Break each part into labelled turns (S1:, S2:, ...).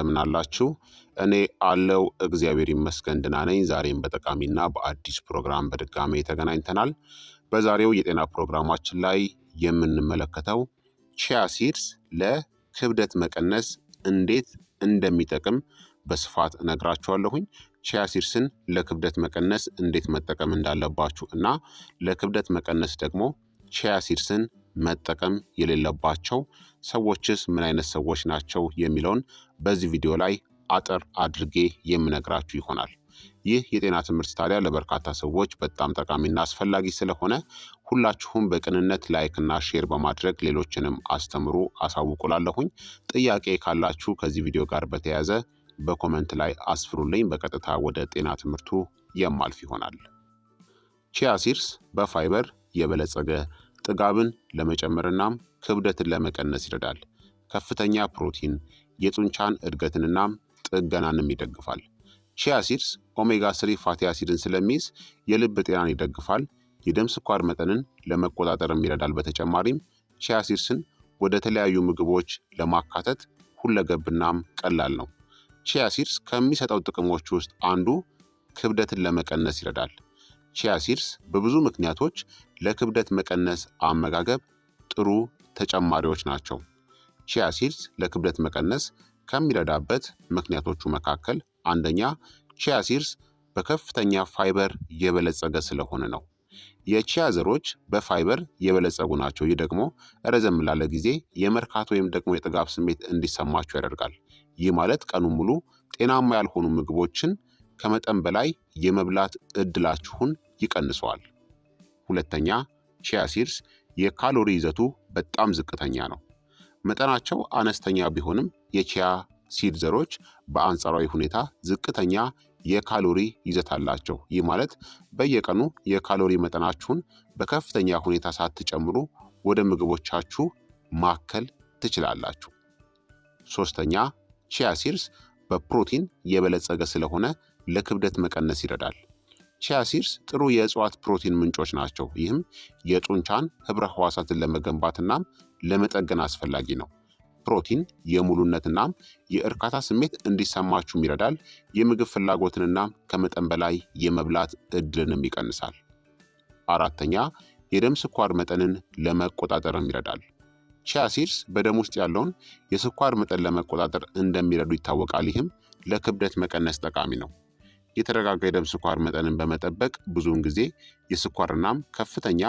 S1: እንደምን አላችሁ? እኔ አለው እግዚአብሔር ይመስገን ደህና ነኝ። ዛሬም በጠቃሚና በአዲስ ፕሮግራም በድጋሜ ተገናኝተናል። በዛሬው የጤና ፕሮግራማችን ላይ የምንመለከተው ቺያ ሲድስ ለክብደት መቀነስ እንዴት እንደሚጠቅም በስፋት እነግራችኋለሁኝ። ቺያ ሲድስን ለክብደት መቀነስ እንዴት መጠቀም እንዳለባችሁ እና ለክብደት መቀነስ ደግሞ ቺያ ሲድስን መጠቀም የሌለባቸው ሰዎችስ ምን አይነት ሰዎች ናቸው የሚለውን በዚህ ቪዲዮ ላይ አጠር አድርጌ የምነግራችሁ ይሆናል። ይህ የጤና ትምህርት ታዲያ ለበርካታ ሰዎች በጣም ጠቃሚና አስፈላጊ ስለሆነ ሁላችሁም በቅንነት ላይክና ሼር በማድረግ ሌሎችንም አስተምሩ አሳውቁላለሁኝ። ጥያቄ ካላችሁ ከዚህ ቪዲዮ ጋር በተያያዘ በኮመንት ላይ አስፍሩልኝ። በቀጥታ ወደ ጤና ትምህርቱ የማልፍ ይሆናል። ቺያ ሲድስ በፋይበር የበለጸገ ጥጋብን ለመጨመርናም ክብደትን ለመቀነስ ይረዳል። ከፍተኛ ፕሮቲን፣ የጡንቻን እድገትንናም ጥገናንም ይደግፋል። ቺያ ሲድስ ኦሜጋ 3 ፋቲ አሲድን ስለሚይዝ የልብ ጤናን ይደግፋል። የደም ስኳር መጠንን ለመቆጣጠርም ይረዳል። በተጨማሪም ቺያ ሲድስን ወደ ተለያዩ ምግቦች ለማካተት ሁለገብናም ቀላል ነው። ቺያ ሲድስ ከሚሰጠው ጥቅሞች ውስጥ አንዱ ክብደትን ለመቀነስ ይረዳል። ቺያ ሲድስ በብዙ ምክንያቶች ለክብደት መቀነስ አመጋገብ ጥሩ ተጨማሪዎች ናቸው። ቺያ ሲድስ ለክብደት መቀነስ ከሚረዳበት ምክንያቶቹ መካከል አንደኛ ቺያ ሲድስ በከፍተኛ ፋይበር የበለጸገ ስለሆነ ነው። የቺያ ዘሮች በፋይበር የበለጸጉ ናቸው። ይህ ደግሞ ረዘም ላለ ጊዜ የመርካት ወይም ደግሞ የጥጋብ ስሜት እንዲሰማችሁ ያደርጋል። ይህ ማለት ቀኑን ሙሉ ጤናማ ያልሆኑ ምግቦችን ከመጠን በላይ የመብላት እድላችሁን ይቀንሰዋል። ሁለተኛ ቺያ ሲድስ የካሎሪ ይዘቱ በጣም ዝቅተኛ ነው። መጠናቸው አነስተኛ ቢሆንም የቺያ ሲድ ዘሮች በአንጻራዊ ሁኔታ ዝቅተኛ የካሎሪ ይዘት አላቸው። ይህ ማለት በየቀኑ የካሎሪ መጠናችሁን በከፍተኛ ሁኔታ ሳትጨምሩ ወደ ምግቦቻችሁ ማከል ትችላላችሁ። ሶስተኛ ቺያ ሲድስ በፕሮቲን የበለጸገ ስለሆነ ለክብደት መቀነስ ይረዳል። ቺያ ሲድስ ጥሩ የእጽዋት ፕሮቲን ምንጮች ናቸው። ይህም የጡንቻን ህብረ ህዋሳትን ለመገንባትናም ለመጠገን አስፈላጊ ነው። ፕሮቲን የሙሉነትናም የእርካታ ስሜት እንዲሰማችሁም ይረዳል። የምግብ ፍላጎትንና ከመጠን በላይ የመብላት እድልንም ይቀንሳል። አራተኛ የደም ስኳር መጠንን ለመቆጣጠርም ይረዳል። ቺያ ሲድስ በደም ውስጥ ያለውን የስኳር መጠን ለመቆጣጠር እንደሚረዱ ይታወቃል። ይህም ለክብደት መቀነስ ጠቃሚ ነው። የተረጋጋ የደም ስኳር መጠንን በመጠበቅ ብዙውን ጊዜ የስኳርናም ከፍተኛ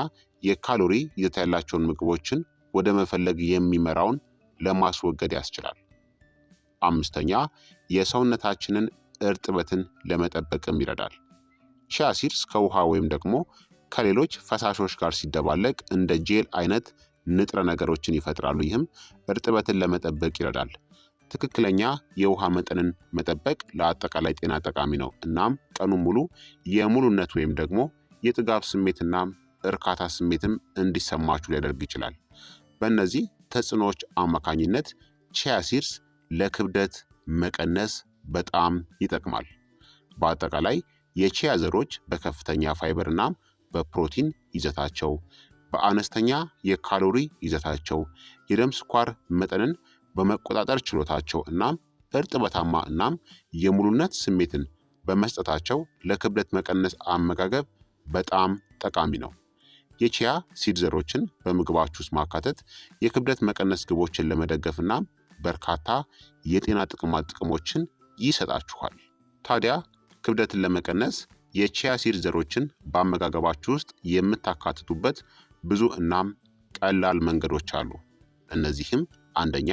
S1: የካሎሪ ይዘት ያላቸውን ምግቦችን ወደ መፈለግ የሚመራውን ለማስወገድ ያስችላል። አምስተኛ የሰውነታችንን እርጥበትን ለመጠበቅም ይረዳል። ቺያ ሲድስ ከውሃ ወይም ደግሞ ከሌሎች ፈሳሾች ጋር ሲደባለቅ እንደ ጄል አይነት ንጥረ ነገሮችን ይፈጥራሉ። ይህም እርጥበትን ለመጠበቅ ይረዳል። ትክክለኛ የውሃ መጠንን መጠበቅ ለአጠቃላይ ጤና ጠቃሚ ነው። እናም ቀኑን ሙሉ የሙሉነት ወይም ደግሞ የጥጋብ ስሜትና እርካታ ስሜትም እንዲሰማችሁ ሊያደርግ ይችላል። በእነዚህ ተጽዕኖዎች አማካኝነት ቺያ ሲድስ ለክብደት መቀነስ በጣም ይጠቅማል። በአጠቃላይ የቺያ ዘሮች በከፍተኛ ፋይበርና በፕሮቲን ይዘታቸው፣ በአነስተኛ የካሎሪ ይዘታቸው፣ የደም ስኳር መጠንን በመቆጣጠር ችሎታቸው እናም እርጥበታማ እናም የሙሉነት ስሜትን በመስጠታቸው ለክብደት መቀነስ አመጋገብ በጣም ጠቃሚ ነው። የቺያ ሲድ ዘሮችን በምግባችሁ ውስጥ ማካተት የክብደት መቀነስ ግቦችን ለመደገፍና በርካታ የጤና ጥቅሞችን ይሰጣችኋል። ታዲያ ክብደትን ለመቀነስ የቺያ ሲድ ዘሮችን በአመጋገባችሁ ውስጥ የምታካትቱበት ብዙ እናም ቀላል መንገዶች አሉ። እነዚህም አንደኛ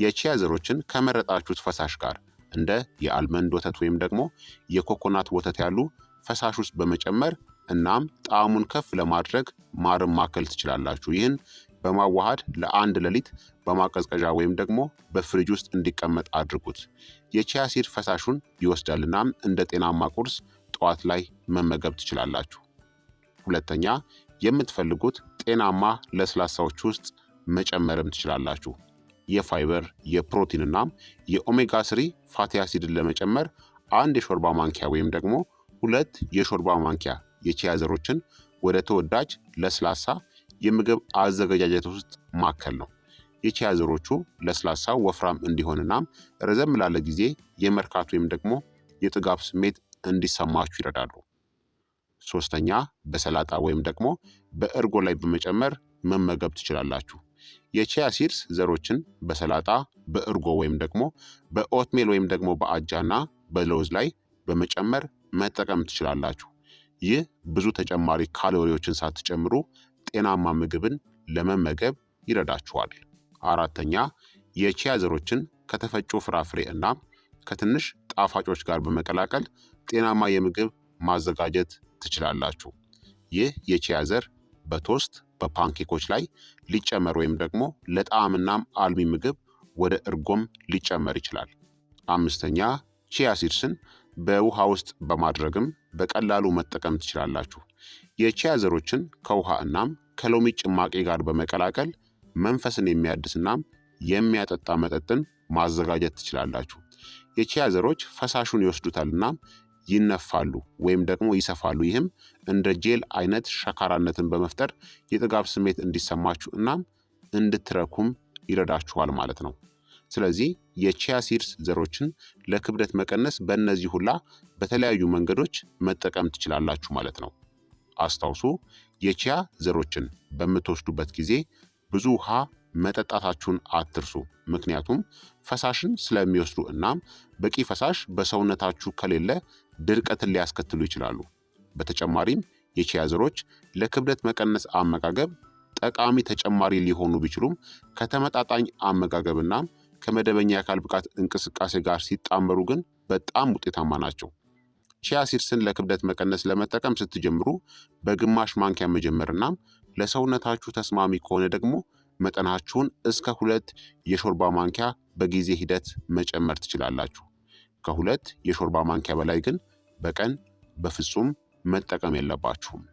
S1: የቺያ ዘሮችን ከመረጣችሁት ፈሳሽ ጋር እንደ የአልመንድ ወተት ወይም ደግሞ የኮኮናት ወተት ያሉ ፈሳሽ ውስጥ በመጨመር እናም ጣዕሙን ከፍ ለማድረግ ማርን ማከል ትችላላችሁ። ይህን በማዋሃድ ለአንድ ሌሊት በማቀዝቀዣ ወይም ደግሞ በፍሪጅ ውስጥ እንዲቀመጥ አድርጉት። የቺያ ሲድ ፈሳሹን ይወስዳል እናም እንደ ጤናማ ቁርስ ጠዋት ላይ መመገብ ትችላላችሁ። ሁለተኛ የምትፈልጉት ጤናማ ለስላሳዎች ውስጥ መጨመርም ትችላላችሁ። የፋይበር የፕሮቲን እናም የኦሜጋ 3 ፋቲ አሲድን ለመጨመር አንድ የሾርባ ማንኪያ ወይም ደግሞ 2 የሾርባ ማንኪያ የቺያ ዘሮችን ወደ ተወዳጅ ለስላሳ የምግብ አዘገጃጀት ውስጥ ማከል ነው። የቺያ ዘሮቹ ለስላሳው ወፍራም እንዲሆንናም ረዘም ላለ ጊዜ የመርካት ወይም ደግሞ የጥጋብ ስሜት እንዲሰማችሁ ይረዳሉ። ሶስተኛ በሰላጣ ወይም ደግሞ በእርጎ ላይ በመጨመር መመገብ ትችላላችሁ። የቺያ ሲድስ ዘሮችን በሰላጣ በእርጎ ወይም ደግሞ በኦትሜል ወይም ደግሞ በአጃና በለውዝ ላይ በመጨመር መጠቀም ትችላላችሁ። ይህ ብዙ ተጨማሪ ካሎሪዎችን ሳትጨምሩ ጤናማ ምግብን ለመመገብ ይረዳችኋል። አራተኛ የቺያ ዘሮችን ከተፈጩ ፍራፍሬ እና ከትንሽ ጣፋጮች ጋር በመቀላቀል ጤናማ የምግብ ማዘጋጀት ትችላላችሁ። ይህ የቺያ ዘር በቶስት በፓንኬኮች ላይ ሊጨመር ወይም ደግሞ ለጣዕምናም አልሚ ምግብ ወደ እርጎም ሊጨመር ይችላል። አምስተኛ ቺያ ሲድስን በውሃ ውስጥ በማድረግም በቀላሉ መጠቀም ትችላላችሁ። የቺያ ዘሮችን ከውሃ እናም ከሎሚ ጭማቂ ጋር በመቀላቀል መንፈስን የሚያድስናም የሚያጠጣ መጠጥን ማዘጋጀት ትችላላችሁ። የቺያ ዘሮች ፈሳሹን ይወስዱታልና ይነፋሉ ወይም ደግሞ ይሰፋሉ። ይህም እንደ ጄል አይነት ሸካራነትን በመፍጠር የጥጋብ ስሜት እንዲሰማችሁ እናም እንድትረኩም ይረዳችኋል ማለት ነው። ስለዚህ የቺያ ሲድስ ዘሮችን ለክብደት መቀነስ በእነዚህ ሁላ በተለያዩ መንገዶች መጠቀም ትችላላችሁ ማለት ነው። አስታውሱ፣ የቺያ ዘሮችን በምትወስዱበት ጊዜ ብዙ ውሃ መጠጣታችሁን አትርሱ። ምክንያቱም ፈሳሽን ስለሚወስዱ እናም በቂ ፈሳሽ በሰውነታችሁ ከሌለ ድርቀትን ሊያስከትሉ ይችላሉ። በተጨማሪም የቺያ ዘሮች ለክብደት መቀነስ አመጋገብ ጠቃሚ ተጨማሪ ሊሆኑ ቢችሉም ከተመጣጣኝ አመጋገብና ከመደበኛ የአካል ብቃት እንቅስቃሴ ጋር ሲጣመሩ ግን በጣም ውጤታማ ናቸው። ቺያ ሲድስን ለክብደት መቀነስ ለመጠቀም ስትጀምሩ በግማሽ ማንኪያ መጀመርና ለሰውነታችሁ ተስማሚ ከሆነ ደግሞ መጠናችሁን እስከ 2 የሾርባ ማንኪያ በጊዜ ሂደት መጨመር ትችላላችሁ። ከ2 የሾርባ ማንኪያ በላይ ግን በቀን በፍጹም መጠቀም የለባችሁም።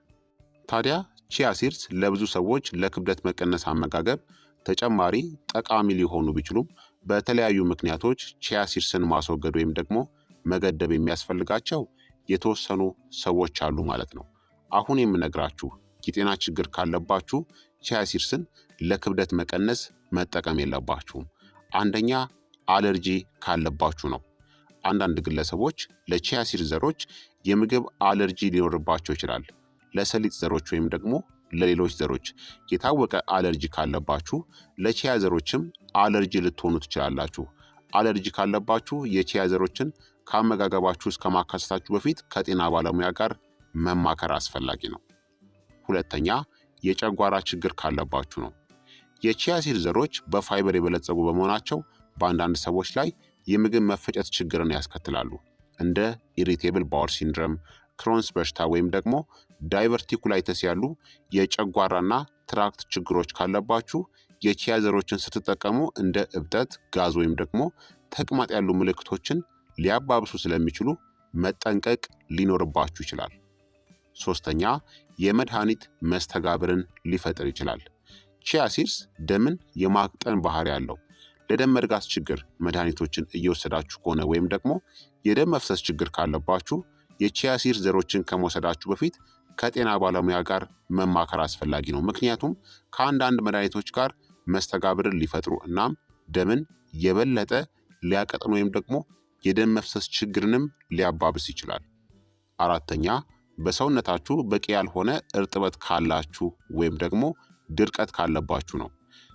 S1: ታዲያ ቺያ ሲድስ ለብዙ ሰዎች ለክብደት መቀነስ አመጋገብ ተጨማሪ ጠቃሚ ሊሆኑ ቢችሉም በተለያዩ ምክንያቶች ቺያ ሲድስን ማስወገድ ወይም ደግሞ መገደብ የሚያስፈልጋቸው የተወሰኑ ሰዎች አሉ ማለት ነው። አሁን የምነግራችሁ የጤና ችግር ካለባችሁ ቺያ ሲድስን ለክብደት መቀነስ መጠቀም የለባችሁም። አንደኛ አለርጂ ካለባችሁ ነው። አንዳንድ ግለሰቦች ለቺያ ሲድስ ዘሮች የምግብ አለርጂ ሊኖርባቸው ይችላል። ለሰሊጥ ዘሮች ወይም ደግሞ ለሌሎች ዘሮች የታወቀ አለርጂ ካለባችሁ ለቺያ ዘሮችም አለርጂ ልትሆኑ ትችላላችሁ። አለርጂ ካለባችሁ የቺያ ዘሮችን ከአመጋገባችሁ እስከ ማካተታችሁ በፊት ከጤና ባለሙያ ጋር መማከር አስፈላጊ ነው። ሁለተኛ የጨጓራ ችግር ካለባችሁ ነው። የቺያ ሲድስ ዘሮች በፋይበር የበለጸጉ በመሆናቸው በአንዳንድ ሰዎች ላይ የምግብ መፈጨት ችግርን ያስከትላሉ። እንደ ኢሪቴብል ባወል ሲንድረም፣ ክሮንስ በሽታ ወይም ደግሞ ዳይቨርቲኩላይተስ ያሉ የጨጓራና ትራክት ችግሮች ካለባችሁ የቺያ ዘሮችን ስትጠቀሙ እንደ እብጠት፣ ጋዝ ወይም ደግሞ ተቅማጥ ያሉ ምልክቶችን ሊያባብሱ ስለሚችሉ መጠንቀቅ ሊኖርባችሁ ይችላል። ሶስተኛ የመድኃኒት መስተጋብርን ሊፈጥር ይችላል። ቺያ ሲድስ ደምን የማቅጠን ባህሪ ያለው። ለደም መርጋት ችግር መድኃኒቶችን እየወሰዳችሁ ከሆነ ወይም ደግሞ የደም መፍሰስ ችግር ካለባችሁ የቺያ ሲድስ ዘሮችን ከመውሰዳችሁ በፊት ከጤና ባለሙያ ጋር መማከር አስፈላጊ ነው። ምክንያቱም ከአንዳንድ መድኃኒቶች ጋር መስተጋብርን ሊፈጥሩ እናም ደምን የበለጠ ሊያቀጥን ወይም ደግሞ የደም መፍሰስ ችግርንም ሊያባብስ ይችላል። አራተኛ በሰውነታችሁ በቂ ያልሆነ እርጥበት ካላችሁ ወይም ደግሞ ድርቀት ካለባችሁ ነው።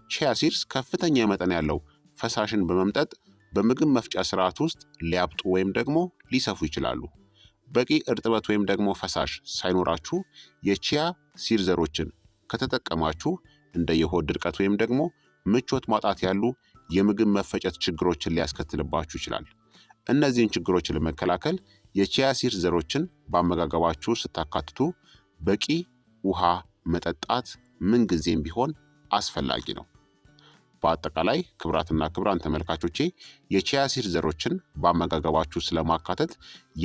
S1: ቺያ ሲድስ ከፍተኛ መጠን ያለው ፈሳሽን በመምጠጥ በምግብ መፍጫ ስርዓት ውስጥ ሊያብጡ ወይም ደግሞ ሊሰፉ ይችላሉ። በቂ እርጥበት ወይም ደግሞ ፈሳሽ ሳይኖራችሁ የቺያ ሲድስ ዘሮችን ከተጠቀማችሁ እንደ የሆድ ድርቀት ወይም ደግሞ ምቾት ማጣት ያሉ የምግብ መፈጨት ችግሮችን ሊያስከትልባችሁ ይችላል። እነዚህን ችግሮችን ለመከላከል የቺያ ሲድስ ዘሮችን በአመጋገባችሁ ስታካትቱ በቂ ውሃ መጠጣት ምንጊዜም ቢሆን አስፈላጊ ነው። በአጠቃላይ ክቡራትና ክቡራን ተመልካቾቼ የቺያ ሲድስ ዘሮችን በአመጋገባችሁ ስለማካተት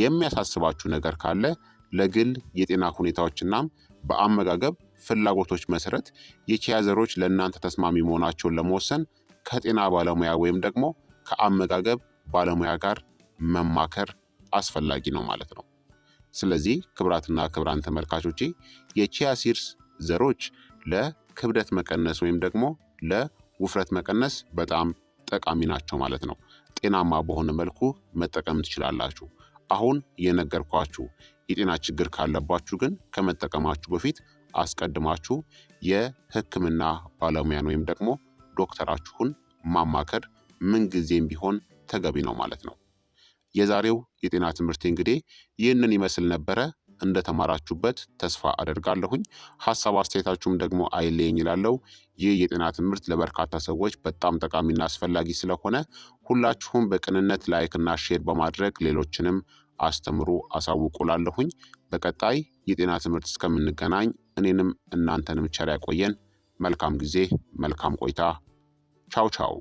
S1: የሚያሳስባችሁ ነገር ካለ ለግል የጤና ሁኔታዎችናም በአመጋገብ ፍላጎቶች መሰረት የቺያ ዘሮች ለእናንተ ተስማሚ መሆናቸውን ለመወሰን ከጤና ባለሙያ ወይም ደግሞ ከአመጋገብ ባለሙያ ጋር መማከር አስፈላጊ ነው ማለት ነው። ስለዚህ ክቡራትና ክቡራን ተመልካቾቼ የቺያ ሲድስ ዘሮች ለክብደት መቀነስ ወይም ደግሞ ውፍረት መቀነስ በጣም ጠቃሚ ናቸው ማለት ነው። ጤናማ በሆነ መልኩ መጠቀም ትችላላችሁ። አሁን የነገርኳችሁ የጤና ችግር ካለባችሁ ግን ከመጠቀማችሁ በፊት አስቀድማችሁ የሕክምና ባለሙያን ወይም ደግሞ ዶክተራችሁን ማማከር ምንጊዜም ቢሆን ተገቢ ነው ማለት ነው። የዛሬው የጤና ትምህርቴ እንግዲህ ይህንን ይመስል ነበረ። እንደተማራችሁበት ተስፋ አደርጋለሁኝ። ሀሳብ አስተያየታችሁም ደግሞ አይለየኝ ይላለው። ይህ የጤና ትምህርት ለበርካታ ሰዎች በጣም ጠቃሚና አስፈላጊ ስለሆነ ሁላችሁም በቅንነት ላይክና ሼር በማድረግ ሌሎችንም አስተምሩ፣ አሳውቁላለሁኝ። በቀጣይ የጤና ትምህርት እስከምንገናኝ እኔንም እናንተንም ቸር ያቆየን። መልካም ጊዜ፣ መልካም ቆይታ። ቻው ቻው።